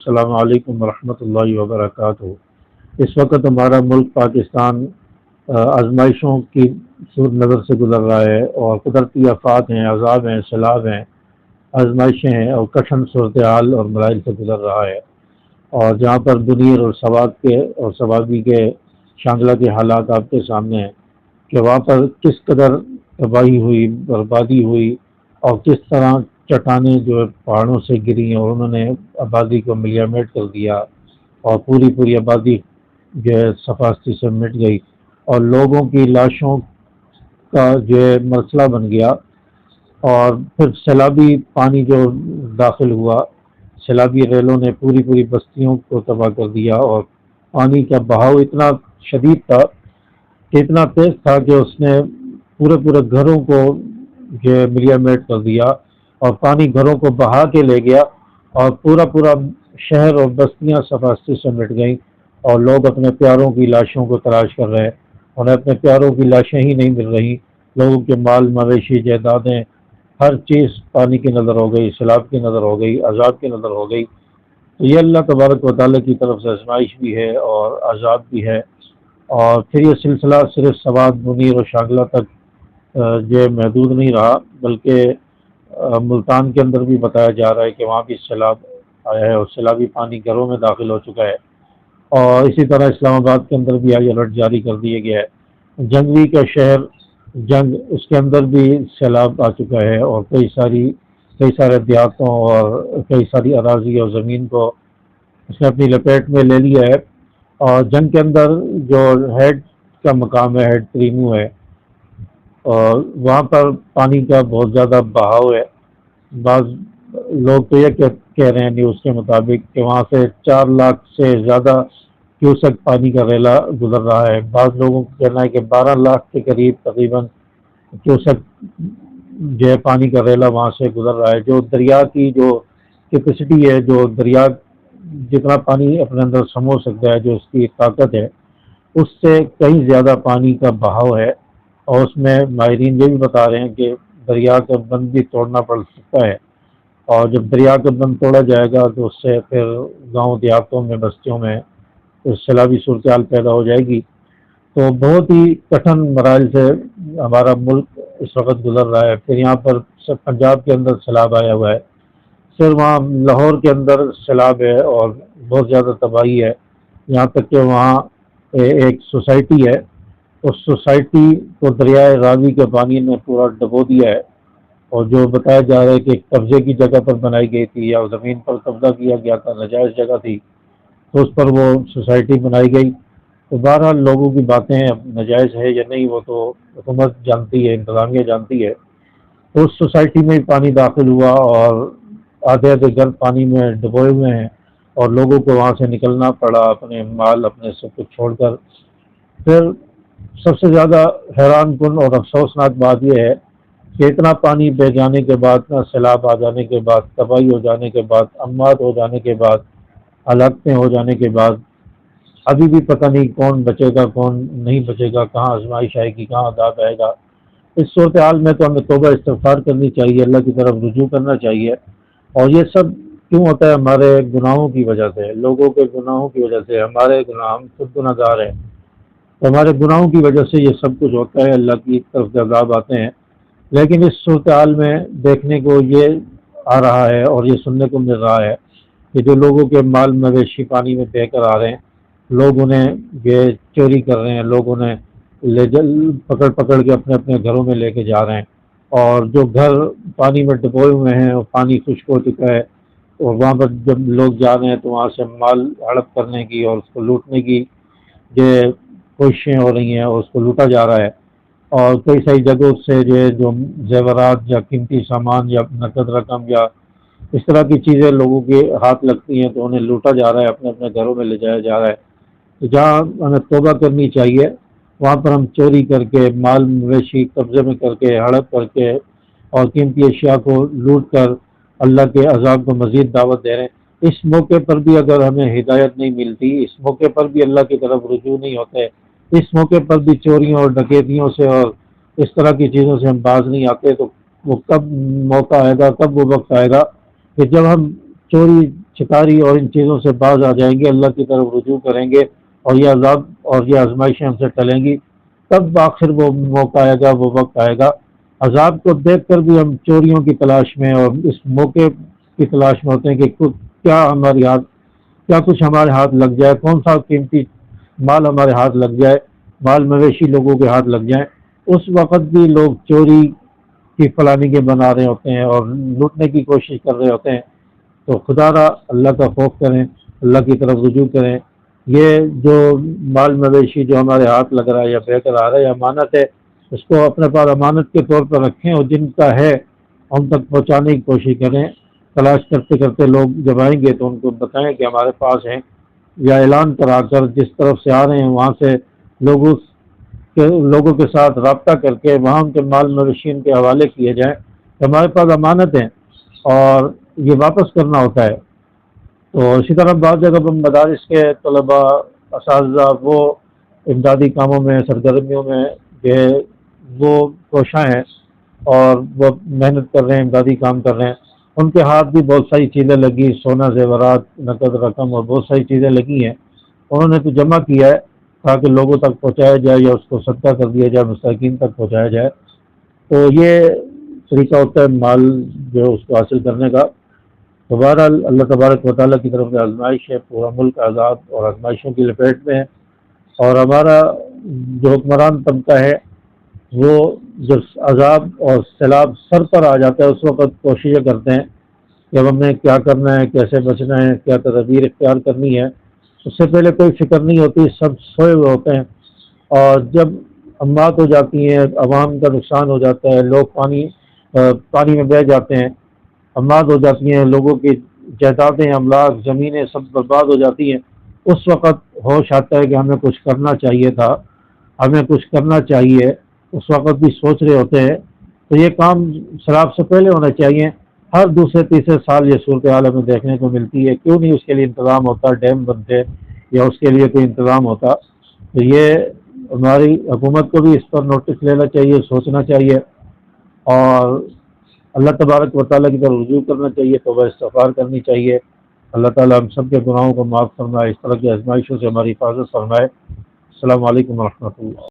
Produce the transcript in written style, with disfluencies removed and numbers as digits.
السلام علیکم ورحمۃ اللہ وبرکاتہ۔ اس وقت ہمارا ملک پاکستان آزمائشوں کی نظر سے گزر رہا ہے، اور قدرتی آفات ہیں، عذاب ہیں، سیلاب ہیں، آزمائشیں ہیں، اور کٹھن صورتحال اور مراحل سے گزر رہا ہے۔ اور جہاں پر منیر اور سواد کے اور ثوابی کے شانگلہ کے حالات آپ کے سامنے ہیں کہ وہاں پر کس قدر تباہی ہوئی، بربادی ہوئی، اور کس طرح چٹانیں جو ہے پہاڑوں سے گری اور انہوں نے آبادی کو ملیا میٹ کر دیا، اور پوری آبادی جو ہے صفاقتی سے مٹ گئی، اور لوگوں کی لاشوں کا جو ہے مسئلہ بن گیا۔ اور پھر سیلابی پانی جو داخل ہوا، سیلابی ریلوں نے پوری بستیوں کو تباہ کر دیا، اور پانی کا بہاؤ اتنا شدید تھا کہ اتنا تیز تھا کہ اس نے پورے گھروں کو جو ہے ملیا میٹ کر دیا، اور پانی گھروں کو بہا کے لے گیا، اور پورا شہر اور بستیاں صفاقتی سے مٹ گئیں، اور لوگ اپنے پیاروں کی لاشوں کو تلاش کر رہے ہیں۔ انہیں اپنے پیاروں کی لاشیں ہی نہیں مل رہی، لوگوں کے مال مویشی جائیدادیں ہر چیز پانی کی نظر ہو گئی، سیلاب کی نظر ہو گئی، عذاب کی نظر ہو گئی۔ تو یہ اللہ تبارک و تعالیٰ کی طرف سے آزمائش بھی ہے اور عذاب بھی ہے۔ اور پھر یہ سلسلہ صرف سوات، منیر اور شانگلہ تک جو محدود نہیں رہا، بلکہ ملتان کے اندر بھی بتایا جا رہا ہے کہ وہاں بھی سیلاب آیا ہے، اور سیلابی پانی گھروں میں داخل ہو چکا ہے۔ اور اسی طرح اسلام آباد کے اندر بھی ہائی الرٹ جاری کر دیا گیا ہے۔ جنگلی کا شہر جنگ، اس کے اندر بھی سیلاب آ چکا ہے، اور کئی سارے دیہاتوں اور کئی ساری اراضی اور زمین کو اس نے اپنی لپیٹ میں لے لیا ہے۔ اور جنگ کے اندر جو ہیڈ کا مقام ہے، ہیڈ تریمو ہے، اور وہاں پر پانی کا بہت زیادہ بہاؤ ہے۔ بعض لوگ تو یہ کہہ رہے ہیں نیوز کے مطابق کہ وہاں سے 4 لاکھ سے زیادہ کیوسک پانی کا ریلا گزر رہا ہے۔ بعض لوگوں کا کہنا ہے کہ 12 لاکھ کے قریب تقریباً کیوسک جو ہے پانی کا ریلا وہاں سے گزر رہا ہے۔ جو دریا کی جو کیپیسٹی ہے، جو دریا جتنا پانی اپنے اندر سمو سکتا ہے، جو اس کی طاقت ہے، اس سے کہیں زیادہ پانی کا بہاؤ ہے۔ اور اس میں ماہرین یہ بھی بتا رہے ہیں کہ دریا کا بند بھی توڑنا پڑ سکتا ہے، اور جب دریا کا بند توڑا جائے گا تو اس سے پھر گاؤں دیہاتوں میں، بستیوں میں سیلابی صورتحال پیدا ہو جائے گی۔ تو بہت ہی کٹھن مراحل سے ہمارا ملک اس وقت گزر رہا ہے۔ پھر یہاں پر پنجاب کے اندر سیلاب آیا ہوا ہے، پھر وہاں لاہور کے اندر سیلاب ہے اور بہت زیادہ تباہی ہے۔ یہاں تک کہ وہاں ایک سوسائٹی ہے، اس سوسائٹی کو دریائے راوی کے پانی نے پورا ڈبو دیا ہے، اور جو بتایا جا رہا ہے کہ قبضے کی جگہ پر بنائی گئی تھی، یا زمین پر قبضہ کیا گیا تھا، ناجائز جگہ تھی، تو اس پر وہ سوسائٹی بنائی گئی۔ تو بہرحال لوگوں کی باتیں ناجائز ہے یا نہیں وہ تو حکومت جانتی ہے، انتظامیہ جانتی ہے۔ تو اس سوسائٹی میں پانی داخل ہوا، اور آدھے گھر پانی میں ڈبوئے ہوئے ہیں، اور لوگوں کو وہاں سے نکلنا پڑا اپنے مال، اپنے سب کچھ چھوڑ کر۔ پھر سب سے زیادہ حیران کن اور افسوسناک بات یہ ہے کہ اتنا پانی بہ جانے کے بعد، اتنا سیلاب آ جانے کے بعد، تباہی ہو جانے کے بعد، اموات ہو جانے کے بعد، ہلاکتیں ہو جانے کے بعد، ابھی بھی پتہ نہیں کون بچے گا، کون نہیں بچے گا، کہاں آزمائش آئے گی، کہاں عذاب آئے گا۔ اس صورتحال میں تو ہمیں توبہ استغفار کرنی چاہیے، اللہ کی طرف رجوع کرنا چاہیے۔ اور یہ سب کیوں ہوتا ہے؟ ہمارے گناہوں کی وجہ سے، لوگوں کے گناہوں کی وجہ سے۔ ہمارے گناہ، ہم خود گناہ گار ہیں، تو ہمارے گناہوں کی وجہ سے یہ سب کچھ ہوتا ہے، اللہ کی طرف سے عذاب آتے ہیں۔ لیکن اس صورتحال میں دیکھنے کو یہ آ رہا ہے اور یہ سننے کو مل رہا ہے کہ جو لوگوں کے مال مویشی پانی میں بہہ کر آ رہے ہیں، لوگ انہیں یہ چوری کر رہے ہیں، لوگ انہیں پکڑ کے اپنے اپنے گھروں میں لے کے جا رہے ہیں، اور جو گھر پانی میں ڈبوئے ہوئے ہیں اور پانی خشک ہو چکا ہے، اور وہاں پر جب لوگ جا رہے ہیں تو وہاں سے مال ہڑپ کرنے کی اور اس کو لوٹنے کی یہ کوششیں ہو رہی ہیں، اور اس کو لوٹا جا رہا ہے۔ اور کئی ساری جگہوں سے جو زیورات یا قیمتی سامان یا نقد رقم یا اس طرح کی چیزیں لوگوں کے ہاتھ لگتی ہیں تو انہیں لوٹا جا رہا ہے، اپنے اپنے گھروں میں لے جایا جا رہا ہے۔ تو جہاں ہمیں توبہ کرنی چاہیے، وہاں پر ہم چوری کر کے، مال مویشی قبضے میں کر کے، ہڑپ کر کے، اور قیمتی اشیاء کو لوٹ کر اللہ کے عذاب کو مزید دعوت دے رہے ہیں۔ اس موقع پر بھی اگر ہمیں ہدایت نہیں ملتی، اس موقع پر بھی اللہ کی طرف رجوع نہیں ہوتے، اس موقع پر بھی چوریوں اور ڈکیتیوں سے اور اس طرح کی چیزوں سے ہم باز نہیں آتے، تو وہ کب موقع آئے گا، کب وہ وقت آئے گا کہ جب ہم چوری شکاری اور ان چیزوں سے باز آ جائیں گے، اللہ کی طرف رجوع کریں گے، اور یہ عذاب اور یہ آزمائشیں ہم سے ٹلیں گی، تب آخر وہ موقع آئے گا، وہ وقت آئے گا۔ عذاب کو دیکھ کر بھی ہم چوریوں کی تلاش میں اور اس موقع کی تلاش میں ہوتے ہیں کہ کیا ہماری ہاتھ، کیا کچھ ہمارے ہاتھ لگ جائے، کون سا قیمتی مال ہمارے ہاتھ لگ جائے، مال مویشی لوگوں کے ہاتھ لگ جائیں، اس وقت بھی لوگ چوری کی پلاننگیں بنا رہے ہوتے ہیں اور لوٹنے کی کوشش کر رہے ہوتے ہیں۔ تو خدا را اللہ کا خوف کریں، اللہ کی طرف رجوع کریں۔ یہ جو مال مویشی جو ہمارے ہاتھ لگ رہا ہے یا بہ کر آ رہا ہے یا امانت ہے، اس کو اپنے پاس امانت کے طور پر رکھیں، اور جن کا ہے ان تک پہنچانے کی کوشش کریں۔ تلاش کرتے کرتے لوگ جب آئیں گے تو ان کو بتائیں کہ ہمارے پاس ہیں، یا اعلان کرا کر جس طرف سے آ رہے ہیں وہاں سے لوگوں کے ساتھ رابطہ کر کے وہاں ان کے مال مویشین کے حوالے کیے جائیں کہ ہمارے پاس امانت ہیں اور یہ واپس کرنا ہوتا ہے۔ تو اسی طرح بعض جگہ پر مدارس کے طلباء، اساتذہ وہ امدادی کاموں میں، سرگرمیوں میں جو ہے وہ کوشاں ہیں اور وہ محنت کر رہے ہیں، امدادی کام کر رہے ہیں، ان کے ہاتھ بھی بہت ساری چیزیں لگی، سونا زیورات، نقد رقم اور بہت ساری چیزیں لگی ہیں، انہوں نے تو جمع کیا ہے تاکہ لوگوں تک پہنچایا جائے یا اس کو صدقہ کر دیا جائے، مستحقین تک پہنچایا جائے۔ تو یہ طریقہ ہوتا ہے مال جو ہے اس کو حاصل کرنے کا۔ تو بہرحال اللہ تبارک و تعالیٰ کی طرف سے آزمائش ہے، پورا ملک عذاب اور آزمائشوں کی لپیٹ میں ہے، اور ہمارا جو حکمران طبقہ ہے وہ جب عذاب اور سیلاب سر پر آ جاتا ہے اس وقت کوششیں کرتے ہیں کہ اب ہمیں کیا کرنا ہے، کیسے بچنا ہے، کیا تدابیر اختیار کرنی ہے۔ اس سے پہلے کوئی فکر نہیں ہوتی، سب سوئے ہوئے ہوتے ہیں، اور جب اموات ہو جاتی ہیں، عوام کا نقصان ہو جاتا ہے، لوگ پانی میں بہہ جاتے ہیں، اموات ہو جاتی ہیں، لوگوں کی جائیدادیں، املاک، زمینیں سب برباد ہو جاتی ہیں، اس وقت ہوش آتا ہے کہ ہمیں کچھ کرنا چاہیے تھا، ہمیں کچھ کرنا چاہیے، اس وقت بھی سوچ رہے ہوتے ہیں۔ تو یہ کام سیلاب سے پہلے ہونا چاہیے۔ ہر دوسرے تیسرے سال یہ صورتحال ہمیں دیکھنے کو ملتی ہے، کیوں نہیں اس کے لیے انتظام ہوتا، ڈیم بنتے یا اس کے لیے کوئی انتظام ہوتا۔ تو یہ ہماری حکومت کو بھی اس پر نوٹس لینا چاہیے، سوچنا چاہیے، اور اللہ تبارک و تعالیٰ کی طرف رجوع کرنا چاہیے، توبہ استغفار کرنی چاہیے۔ اللہ تعالیٰ ہم سب کے گناہوں کو معاف فرمائے، اس طرح کی آزمائشوں سے ہماری حفاظت فرمائے۔ السلام علیکم ورحمۃ اللہ۔